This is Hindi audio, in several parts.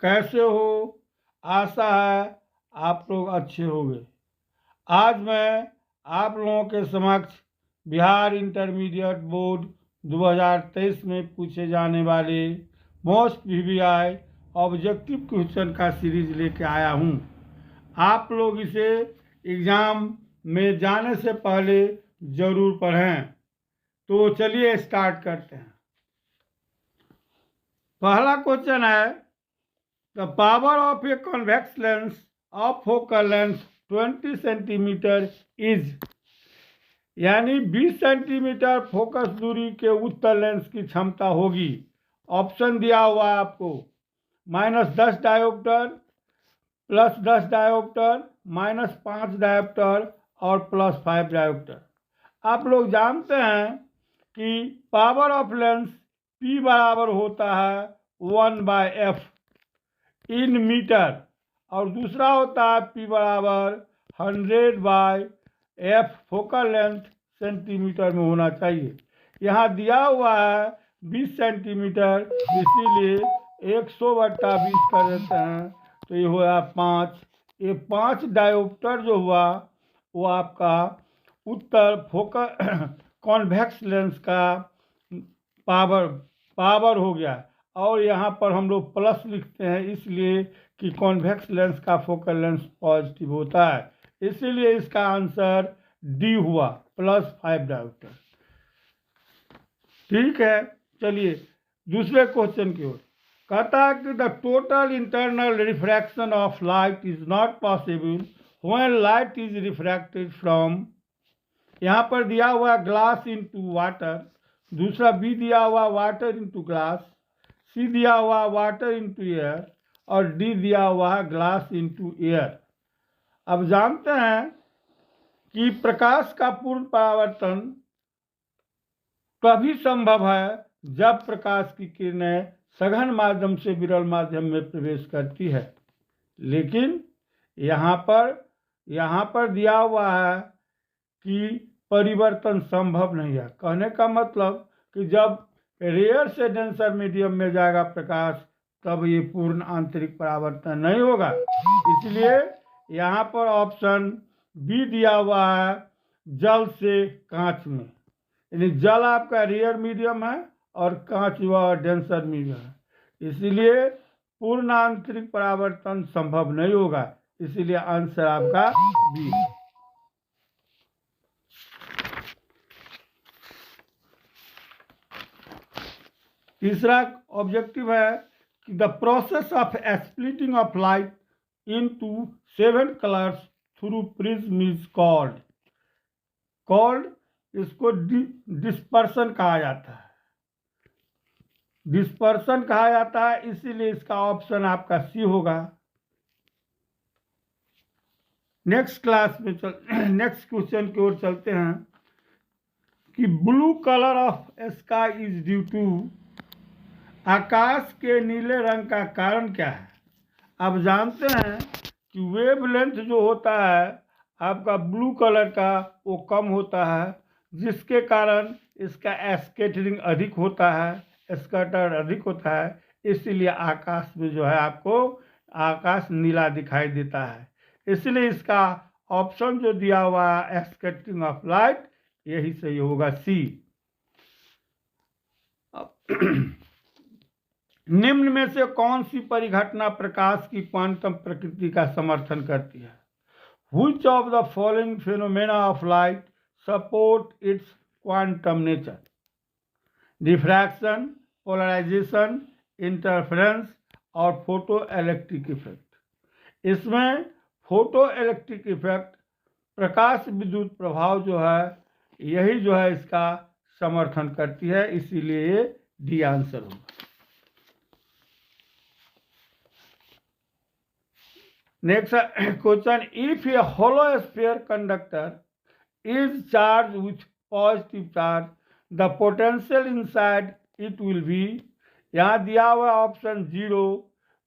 कैसे हो? आशा है आप लोग अच्छे होंगे। आज मैं आप लोगों के समक्ष बिहार इंटरमीडिएट बोर्ड 2023 में पूछे जाने वाले मोस्ट वीवीआई ऑब्जेक्टिव क्वेश्चन का सीरीज लेके आया हूँ। आप लोग इसे एग्ज़ाम में जाने से पहले ज़रूर पढ़ें। तो चलिए स्टार्ट करते हैं। पहला क्वेश्चन है, the power of a convex lens of focal length 20 centimetre is, यानी 20 सेंटीमीटर फोकस दूरी के उत्तल लेंस की क्षमता होगी। ऑप्शन दिया हुआ है आपको, -10 डायोप्टर, +10 डायोप्टर, -5 डायोप्टर और +5 डायोप्टर। आप लोग जानते हैं कि पावर ऑफ लेंस P बराबर होता है 1/f इन मीटर, और दूसरा होता है P बराबर 100/f फोकल लेंथ सेंटीमीटर में होना चाहिए। यहाँ दिया हुआ है 20 सेंटीमीटर, इसीलिए 100/20 कर देते हैं, तो ये हुआ 5। ये 5 डायोप्टर जो हुआ वो आपका उत्तर फोकल कॉन्वेक्स लेंस का पावर हो गया। और यहाँ पर हम लोग प्लस लिखते हैं इसलिए कि कॉन्वेक्स लेंस का फोकल लेंस पॉजिटिव होता है, इसीलिए इसका आंसर डी हुआ, +5 डायोप्टर। ठीक है, चलिए दूसरे क्वेश्चन की ओर। कहता है कि the total internal refraction of light is not possible when light is refracted from, यहाँ पर दिया हुआ ग्लास इनटू वाटर, दूसरा बी दिया हुआ वाटर इनटू ग्लास, सी दिया हुआ वाटर इनटू एयर और डी दिया हुआ ग्लास इनटू एयर। अब जानते हैं कि प्रकाश का पूर्ण परावर्तन तभी संभव है जब प्रकाश की किरणें सघन माध्यम से विरल माध्यम में प्रवेश करती है, लेकिन यहाँ पर दिया हुआ है कि परिवर्तन संभव नहीं है। कहने का मतलब कि जब रेयर से डेंसर मीडियम में जाएगा प्रकाश, तब ये पूर्ण आंतरिक परावर्तन नहीं होगा। इसलिए यहाँ पर ऑप्शन बी दिया हुआ है, जल से कांच में, यानी जल आपका रेयर मीडियम है और कांच वह डेंसर मीडियम है, इसीलिए पूर्ण आंतरिक परावर्तन संभव नहीं होगा, इसीलिए आंसर आपका बी। तीसरा ऑब्जेक्टिव है कि the process of splitting of light into 7 colours through prism is called, इसको डिस्पर्सन कहा जाता है। डिस्पर्सन कहा जाता है, इसीलिए इसका ऑप्शन आपका सी होगा। नेक्स्ट क्वेश्चन की ओर चलते हैं कि blue colour of sky is due to, आकाश के नीले रंग का कारण क्या है? अब जानते हैं कि वेवलेंथ जो होता है आपका ब्लू कलर का वो कम होता है, जिसके कारण इसका स्कैटरिंग अधिक होता है, स्कैटर अधिक होता है, इसीलिए आकाश में जो है आपको आकाश नीला दिखाई देता है। इसलिए इसका ऑप्शन जो दिया हुआ है स्कैटरिंग ऑफ लाइट, यही सही होगा, सी। निम्न में से कौन सी परिघटना प्रकाश की क्वांटम प्रकृति का समर्थन करती है? Which of the following phenomena of light support its quantum nature? Diffraction, polarisation, interference और फोटो इलेक्ट्रिक इफेक्ट। इसमें फोटो इलेक्ट्रिक इफेक्ट, प्रकाश विद्युत प्रभाव जो है, यही जो है इसका समर्थन करती है, इसीलिए ये डी आंसर होगा। Next question, if a hollow sphere conductor is charge with positive charge, the potential inside it will be, यहाँ दिया हुआ ऑप्शन 0,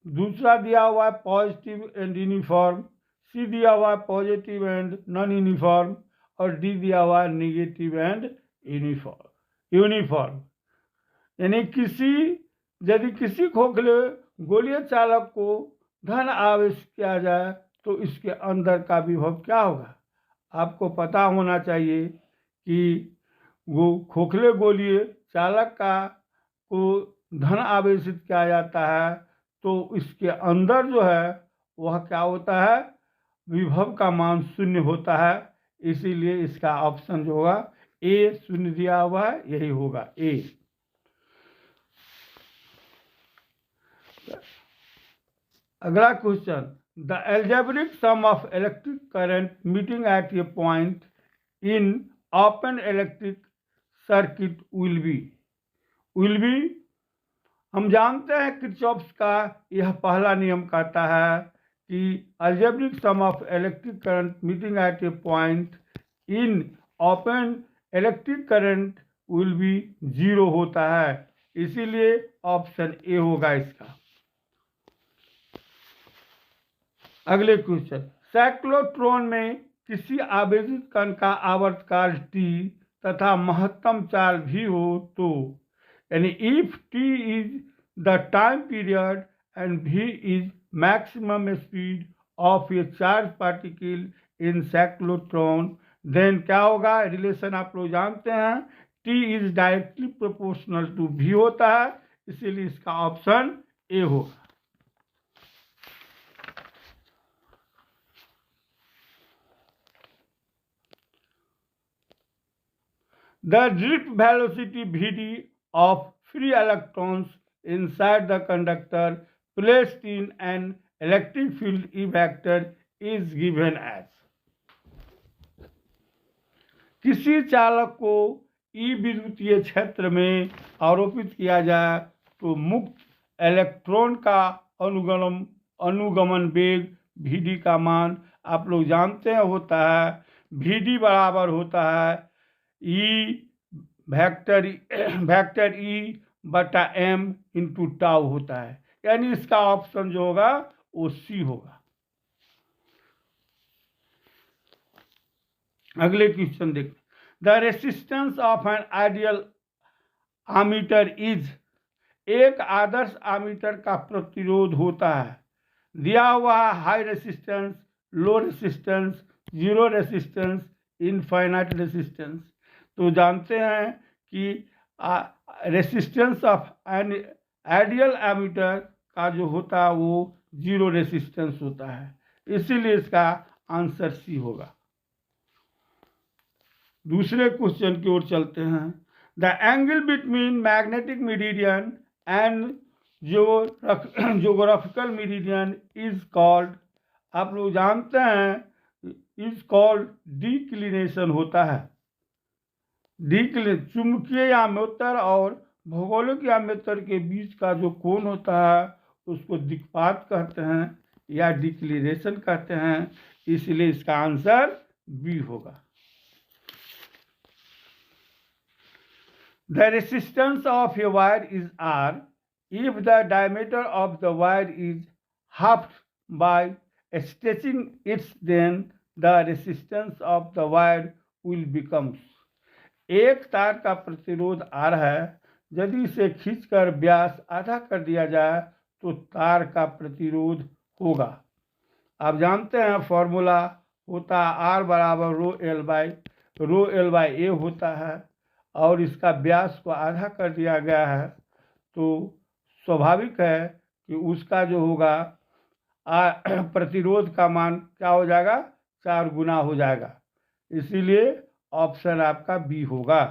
दूसरा दिया हुआ है पॉजिटिव एंड यूनिफॉर्म, सी दिया हुआ है पॉजिटिव एंड नॉन यूनिफॉर्म और डी दिया हुआ है निगेटिव एंड यूनिफॉर्म। यानी यदि किसी खोखले गोलीय चालक को धन आवेश किया जाए तो इसके अंदर का विभव क्या होगा? आपको पता होना चाहिए कि वो खोखले गोलीय चालक को धन आवेशित किया जाता है तो इसके अंदर जो है वह क्या होता है, विभव का मान 0 होता है। इसीलिए इसका ऑप्शन जो होगा ए 0 दिया हुआ है, यही होगा ए। अगला question, the algebraic sum of electric current meeting at a point in open electric circuit will be. हम जानते हैं किरचॉफ्स का यह पहला नियम कहता है कि algebraic sum of electric current meeting at a point in open electric current will be 0 होता है। इसीलिए ऑप्शन ए होगा इसका। अगले क्वेश्चन, साइक्लोट्रॉन में किसी आवेशित कण का आवर्तकाल t तथा महत्तम चाल v हो तो, यानी if t is the time period and v is maximum speed of a charge particle in cyclotron, then क्या होगा? रिलेशन आप लोग जानते हैं, t is directly proportional to v होता है। इसीलिए इसका ऑप्शन ए होगा। The drift velocity Vd of free electrons inside the conductor placed in an electric field E vector is given as। किसी चालक को E विद्युतीय क्षेत्र में आरोपित किया जाए तो मुक्त इलेक्ट्रॉन का अनुगमन वेग Vd का मान आप लोग जानते हैं होता है, Vd बराबर होता है ई वेक्टर ई बटा एम इंटू टाउ होता है। यानी इसका ऑप्शन जो होगा वो सी होगा। अगले क्वेश्चन देखते, the resistance of an ideal ammeter is. एक आदर्श आमीटर का प्रतिरोध होता है, दिया हुआ high resistance, low resistance, zero resistance, infinite resistance. तो जानते हैं कि resistance of an ideal ammeter का जो होता है वो जीरो रेसिस्टेंस होता है। इसीलिए इसका आंसर सी होगा। दूसरे क्वेश्चन की ओर चलते हैं, the angle between magnetic meridian and geographical meridian is called. आप लोग जानते हैं इज कॉल्ड डिक्लिनेशन होता है। चुंबकीय आम्योत्तर और भौगोलिक आम्योत्तर के बीच का जो कोण होता है उसको दिक्पात कहते हैं या डिक्लिनेशन कहते हैं। इसलिए इसका आंसर बी होगा। The resistance of a wire is R if the diameter of the wire is half by stretching its, then the resistance of the wire will becomes. एक तार का प्रतिरोध आर है, यदि इसे खींचकर व्यास आधा कर दिया जाए तो तार का प्रतिरोध होगा। आप जानते हैं फॉर्मूला होता है आर बराबर रो एल बाई ए होता है, और इसका व्यास को आधा कर दिया गया है तो स्वाभाविक है कि उसका जो होगा प्रतिरोध का मान क्या हो जाएगा? 4 गुना हो जाएगा। इसीलिए ऑप्शन आपका बी होगा।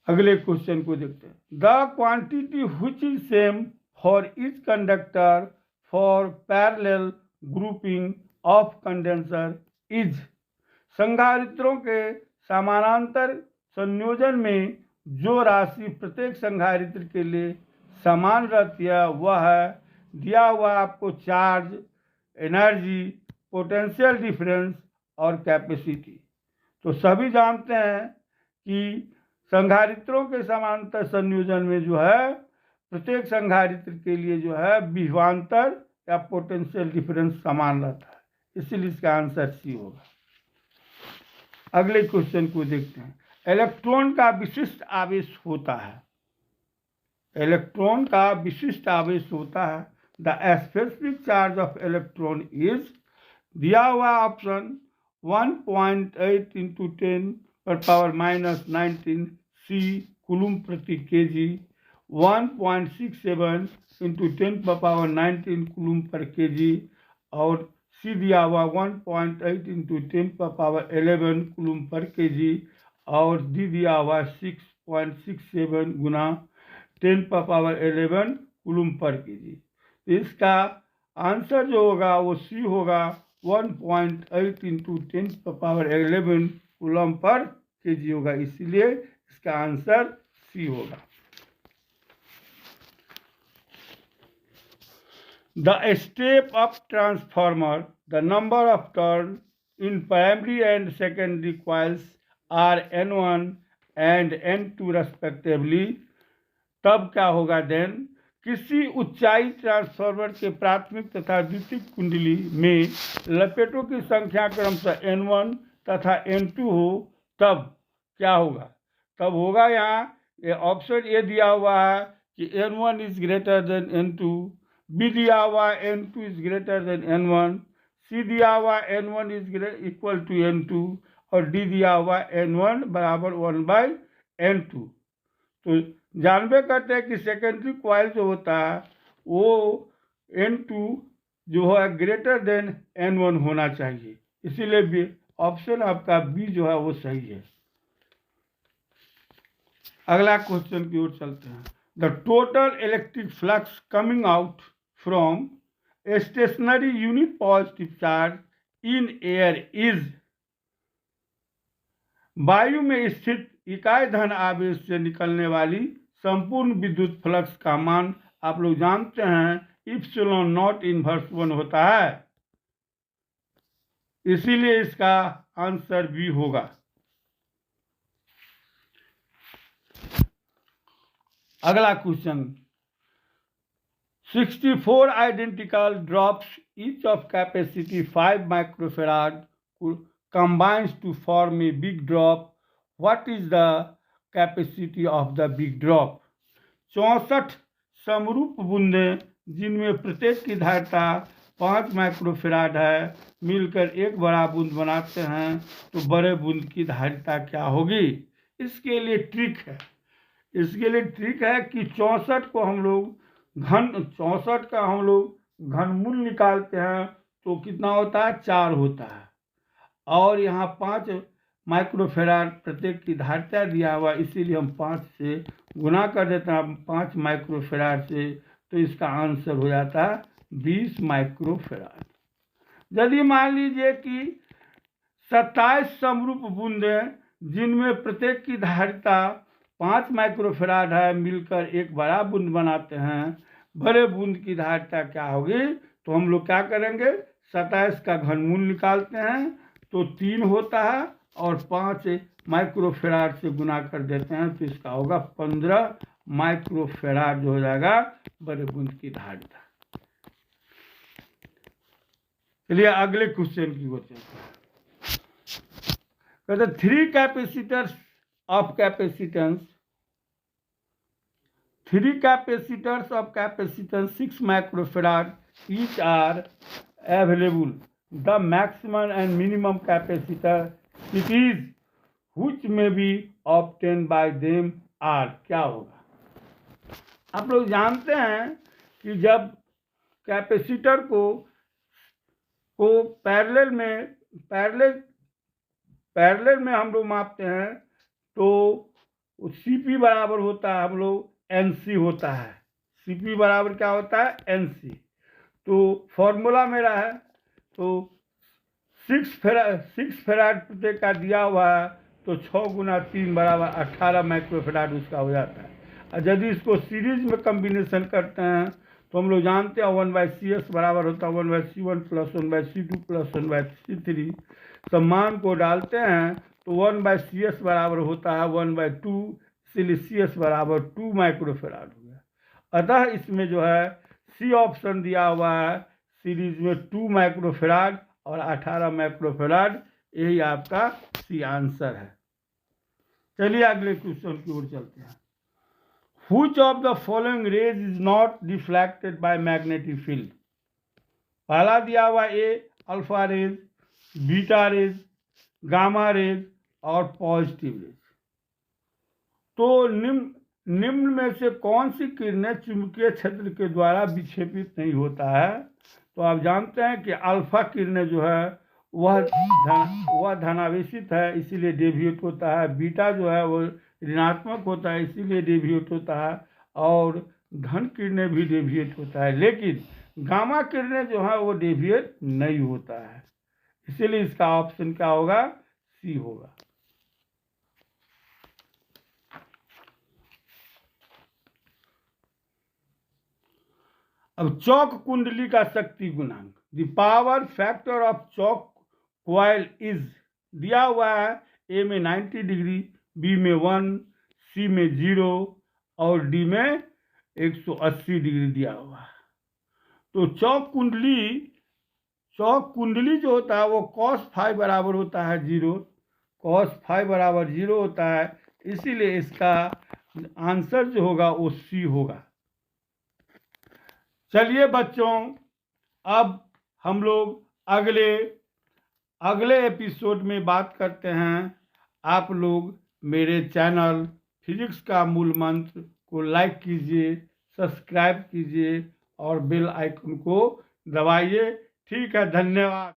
अगले क्वेश्चन को देखते हैं, the quantity which is same for each conductor for parallel grouping of condenser is. संधारित्रों के समानांतर संयोजन में जो राशि प्रत्येक संधारित्र के लिए समान रहती है वह है, दिया हुआ आपको चार्ज, एनर्जी, पोटेंशियल डिफरेंस और कैपेसिटी। तो सभी जानते हैं कि संधारित्रों के समानांतर संयोजन में जो है प्रत्येक संधारित्र के लिए जो है विभवांतर या पोटेंशियल डिफरेंस समान रहता है। इसीलिए इसका आंसर सी होगा। अगले क्वेश्चन को देखते हैं, इलेक्ट्रॉन का विशिष्ट आवेश होता है, इलेक्ट्रॉन का विशिष्ट आवेश होता है। The specific charge of electron is, दिया हुआ ऑप्शन 1.8 इंटू 10⁻⁻19 सी कूलम प्रति KG, 1.67 into 10⁻19 coulomb per KG, और सी दिया हुआ 1.8 इंटू 10⁻11 कूलम पर केजी, और डी दिया हुआ 6.67 गुना 10⁻11 कूलम पर केजी। इसका आंसर जो होगा वो सी होगा, 1.8 इंटू 10⁻11 कूलम पर केजी होगा, इसलिए इसका आंसर सी होगा। The step up transformer, the number of turns in primary and secondary coils are N1 and N2 respectively. तब क्या होगा देन, किसी ऊंचाई ट्रांसफार्मर के प्राथमिक तथा द्वितीयक कुंडली में लपेटों की संख्या क्रमशः N1 तथा N2 हो, तब क्या होगा? तब होगा यहाँ ऑप्शन ए दिया हुआ है कि N1 is greater than N2, B दिया हुआ N2 is greater than N1, सी दिया हुआ N1 is equal to N2, और डी दिया हुआ N1 बराबर 1/N2। तो जानबे करते हैं कि सेकेंडरी कॉइल जो होता है वो N2 जो है ग्रेटर देन N1 होना चाहिए, इसीलिए ऑप्शन आपका बी जो है वो सही है। अगला क्वेश्चन की ओर चलते हैं। The total electric flux coming out from a stationary unit positive charge in air is, वायु में स्थित इकाई धन आवेश से निकलने वाली संपूर्ण विद्युत फ्लक्स का मान आप लोग जानते हैं इप्सिलॉन नॉट इनवर्स 1 होता है, इसीलिए इसका आंसर बी होगा। अगला question, 64 identical drops each of capacity 5 microfarad combines to form a big drop. What is the capacity of the big drop? 64 समरूप बूंदें जिनमें प्रत्येक की धारिता 5 माइक्रोफेराड है मिलकर एक बड़ा बूंद बनाते हैं, तो बड़े बूंद की धारिता क्या होगी? इसके लिए ट्रिक है कि 64 को हम लोग 64 का हम लोग घनमूल निकालते हैं तो कितना होता है? 4 होता है, और यहाँ 5 माइक्रोफेराड प्रत्येक की धारिता दिया हुआ, इसीलिए हम 5 से गुना कर देते हैं 5 माइक्रोफेराड से, तो इसका आंसर हो जाता है 20 माइक्रोफेराड। यदि मान लीजिए कि 27 समरूप बूंदें जिनमें प्रत्येक की धारिता 5 माइक्रोफेराड है मिलकर एक बड़ा बूंद बनाते हैं, बड़े बूंद की धारिता क्या होगी? तो हम लोग क्या करेंगे, 27 का घनमूल निकालते हैं तो 3 होता है, और 5 माइक्रोफेराड से गुना कर देते हैं तो इसका होगा 15 माइक्रोफेराड जो हो जाएगा बड़े बूंद की धारिता। चलिए अगले क्वेश्चन की ओर चलते हैं। कहते 3 capacitors of capacitance 6 microfarad each are available. The maximum and minimum capacitor cities which may be obtained by them are, क्या होगा? आप लोग जानते हैं कि जब कैपेसिटर को पैरेलल में हम लोग मापते हैं तो CP बराबर होता है हम लोग NC होता है। CP बराबर क्या होता है? NC। तो फॉर्मूला मेरा है तो 6 फेराड प्रत्येक का दिया हुआ है, तो 6 गुना 3 बराबर 18 माइक्रोफेराड उसका हो जाता है। और यदि इसको सीरीज में कम्बिनेशन करते हैं तो हम लोग जानते हैं 1/CS बराबर होता है 1/C1 plus 1/C2 plus 1/C3। तो मान को डालते हैं तो 1/CS बराबर होता है 1/2, इसलिए CS बराबर 2 माइक्रोफेराड हो गया। अतः इसमें जो है सी ऑप्शन दिया हुआ है सीरीज में 2 माइक्रोफेराड और 18 माइक्रोफेराड, यही आपका सी आंसर है। चलिए अगले क्वेश्चन की ओर चलते हैं। Which of the following rays is not reflected by magnetic field? पहला दिया हुआ A alpha rays, beta rays, gamma rays और पॉजिटिव रेज। तो निम्न में से कौन सी किरणें चुंबकीय क्षेत्र के द्वारा विक्षेपित नहीं होता है? तो आप जानते हैं कि अल्फा किरणें जो है वह धनावेशित है, इसीलिए डेविएट होता है। बीटा जो है वो ऋणात्मक होता है, इसीलिए डेविएट होता है। और धन किरणें भी डेविएट होता है, लेकिन गामा किरणें जो है वो डेविएट नहीं होता है। इसीलिए इसका ऑप्शन क्या होगा? सी होगा। अब चौक कुंडली का शक्ति गुणांक, the power factor of chalk coil is दिया हुआ है। ए में 90 डिग्री, बी में 1, सी में 0 और डी में 180 डिग्री दिया हुआ है। तो चौक कुंडली जो होता है वो cos फाई बराबर होता है 0, cos फाई बराबर 0 होता है, इसीलिए इसका आंसर जो होगा वो सी होगा। चलिए बच्चों, अब हम लोग अगले एपिसोड में बात करते हैं। आप लोग मेरे चैनल फिजिक्स का मूल मंत्र को लाइक कीजिए, सब्सक्राइब कीजिए और बेल आइकन को दबाइए। ठीक है, धन्यवाद।